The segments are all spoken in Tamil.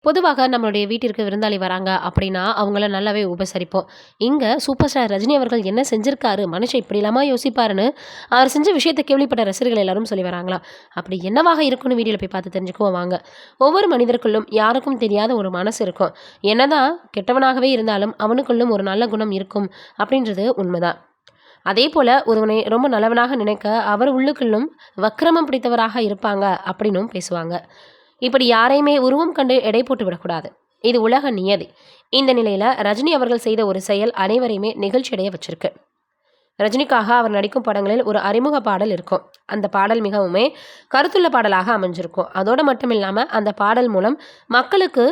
பொதுவாக நம்மளுடைய வீட்டிற்கு விருந்தாளி வராங்க அப்படின்னா, அவங்கள நல்லாவே உபசரிப்போம். இங்க சூப்பர் ஸ்டார் ரஜினி அவர்கள் என்ன செஞ்சிருக்காரு? மனுஷன் இப்படிலாமா யோசிப்பாருன்னு, அவர் செஞ்ச விஷயத்த கேள்விப்பட்ட ரசிகர்கள் எல்லாரும் சொல்லி வராங்களாம். அப்படி என்னவாக இருக்கும்னு வீடியோல போய் பார்த்து தெரிஞ்சுக்குவோம் வாங்க. ஒவ்வொரு மனிதருக்குள்ளும் யாருக்கும் தெரியாத ஒரு மனசு இருக்கும். என்னதான் கெட்டவனாகவே இருந்தாலும், அவனுக்குள்ளும் ஒரு நல்ல குணம் இருக்கும் அப்படின்றது உண்மதான். அதேபோல ஒருவனை ரொம்ப நல்லவனாக நினைக்க, அவர் உள்ளுக்குள்ளும் வக்கிரமம் பிடித்தவராக இருப்பாங்க அப்படின்னும் பேசுவாங்க. இப்படி யாரையுமே உருவம் கண்டு எடை போட்டு விடக்கூடாது. இது உலக நியதி. இந்த நிலையில ரஜினி அவர்கள் செய்த ஒரு செயல் அனைவரையுமே நிகழ்ச்சி அடைய வச்சிருக்கு. ரஜினிக்காக அவர் நடிக்கும் படங்களில் ஒரு அறிமுக பாடல் இருக்கும். அந்த பாடல் மிகவுமே கருத்துள்ள பாடலாக அமைஞ்சிருக்கும். அதோடு மட்டும் இல்லாம அந்த பாடல் மூலம் மக்களுக்கு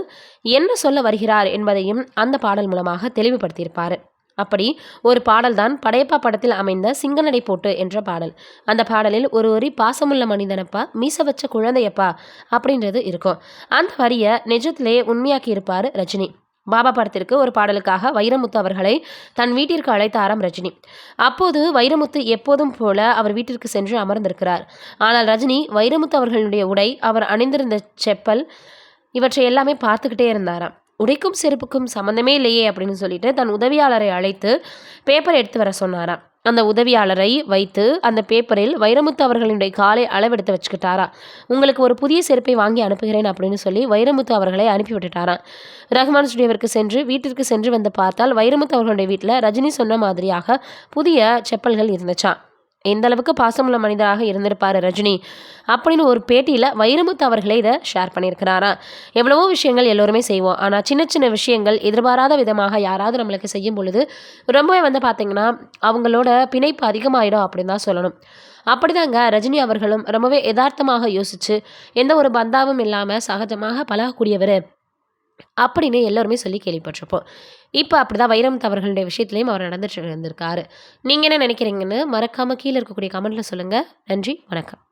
என்ன சொல்ல வருகிறார் என்பதையும் அந்த பாடல் மூலமாக தெளிவுபடுத்தியிருப்பாரு. அப்படி ஒரு பாடல்தான் படையப்பா படத்தில் அமைந்த சிங்கநடை போட்டு என்ற பாடல். அந்த பாடலில் ஒரு வரி பாசமுள்ள மனிதனப்பா மீச வச்ச குழந்தையப்பா அப்படின்றது இருக்கும். அந்த வரியை நிஜத்திலே உண்மையாக்கி இருப்பாரு ரஜினி. பாபா படத்திற்கு ஒரு பாடலுக்காக வைரமுத்து அவர்களை தன் வீட்டிற்கு அழைத்தாராம் ரஜினி. அப்போது வைரமுத்து எப்போதும் போல அவர் வீட்டிற்கு சென்று அமர்ந்திருக்கிறார். ஆனால் ரஜினி வைரமுத்து அவர்களுடைய உடை, அவர் அணிந்திருந்த செப்பல் இவற்றை எல்லாமே பார்த்துக்கிட்டே இருந்தாராம். உடைக்கும் செருப்புக்கும் சம்மந்தமே இல்லையே அப்படின்னு சொல்லிட்டு தன் உதவியாளரை அழைத்து பேப்பர் எடுத்து வர சொன்னாராம். அந்த உதவியாளரை வைத்து அந்த பேப்பரில் வைரமுத்து அவர்களுடைய காலை அளவெடுத்து வச்சுக்கிட்டாரா. உங்களுக்கு ஒரு புதிய செருப்பை வாங்கி அனுப்புகிறேன் அப்படின்னு சொல்லி வைரமுத்து அவர்களை அனுப்பி விட்டுட்டாராம். ரஹ்மான் ஸ்டுடியோவிற்கு சென்று வீட்டிற்கு சென்று வந்து பார்த்தால் வைரமுத்து அவர்களுடைய வீட்டில் ரஜினி சொன்ன மாதிரியாக புதிய செப்பல்கள் இருந்துச்சாம். எந்த அளவுக்கு பாசமுள்ள மனிதராக இருந்திருப்பாரு ரஜினி அப்படின்னு ஒரு பேட்டியில் வைரமுத்து அவர்களே இதை ஷேர் பண்ணியிருக்கிறாரா. எவ்வளவோ விஷயங்கள் எல்லோருமே செய்வோம். ஆனால் சின்ன சின்ன விஷயங்கள் எதிர்பாராத விதமாக யாராவது நம்மளுக்கு செய்யும் பொழுது ரொம்பவே பார்த்திங்கன்னா அவங்களோட பிணைப்பு அதிகமாயிடும் அப்படின்னு தான் சொல்லணும். அப்படிதாங்க ரஜினி அவர்களும் ரொம்பவே யதார்த்தமாக யோசிச்சு எந்த ஒரு பந்தாவும் இல்லாமல் சகஜமாக பழகக்கூடியவர் அப்படின்னு எல்லோருமே சொல்லி கேள்விப்பட்டிருப்போம். இப்போ அப்படிதான் வைரமுத்து அவர்களுடைய விஷயத்துலையும் அவர் நடந்துட்டு இருந்திருக்காரு. நீங்கள் என்ன நினைக்கிறீங்கன்னு மறக்காமல் கீழே இருக்கக்கூடிய கமெண்ட்டில் சொல்லுங்கள். நன்றி, வணக்கம்.